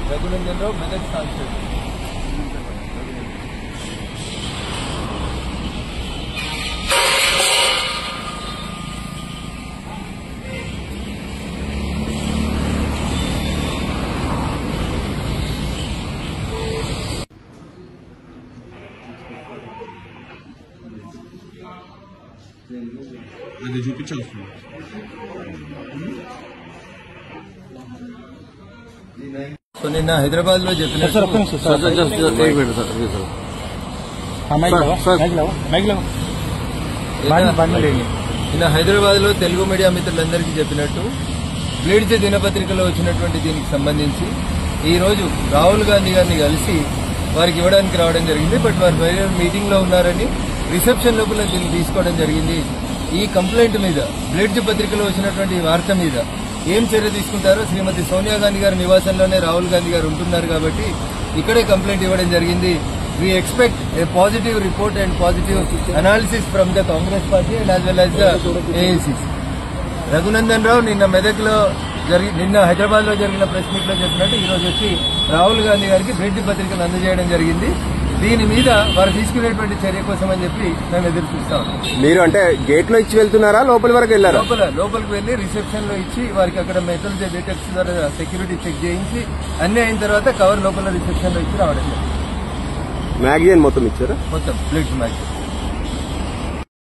రఘునందన్ రావు మెదక్ సాంసద్. అది చూపించాల్సింది. సో నిన్న హైదరాబాద్ లో చెప్పినట్టు నిన్న హైదరాబాద్ లో తెలుగు మీడియా మిత్రులందరికీ చెప్పినట్టు బ్లీడ్స్ దినపత్రికలో వచ్చినటువంటి దీనికి సంబంధించి ఈ రోజు రాహుల్ గాంధీ గారిని కలిసి వారికి ఇవ్వడానికి రావడం జరిగింది. బట్ వారు వేరే మీటింగ్ లో ఉన్నారని రిసెప్షన్ లోపల దీన్ని తీసుకోవడం జరిగింది. ఈ కంప్లైంట్ మీద బ్లీడ్స్ పత్రికలో వచ్చినటువంటి వార్త మీద ఏం చర్య తీసుకుంటారో శ్రీమతి సోనియా గాంధీ గారి నివాసంలోనే రాహుల్ గాంధీ గారు ఉంటున్నారు కాబట్టి ఇక్కడే కంప్లైంట్ ఇవ్వడం జరిగింది. We expect a positive report and positive analysis from the Congress party and as well as the AICC. Raghunandan Rao నిన్న హైదరాబాద్ లో జరిగిన ప్రెస్ మీట్ లో చెప్పినట్టు ఈ రోజు వచ్చి రాహుల్ గాంధీ గారికి బ్లీడ్స్ పత్రికను అందజేయడం జరిగింది. దీని మీద వారు తీసుకునేటువంటి చర్య కోసం అని చెప్పి మేము ఎదురు చూస్తాం. మీరు అంటే గేట్ లో ఇచ్చి వెళ్తున్నారా, లోపలి వరకు వెళ్లారా? లోపలికి వెళ్లి రిసెప్షన్ లో ఇచ్చి వారికి అక్కడ మెటల్ డిటెక్టర్స్ ద్వారా సెక్యూరిటీ చెక్ చేయించి అన్ని అయిన తర్వాత కవర్ లోపల రిసెప్షన్ లో ఇచ్చి రావడం. మ్యాగజైన్ మొత్తం ఇచ్చారా? మొత్తం బ్లీడ్స్ మ్యాగజైన్.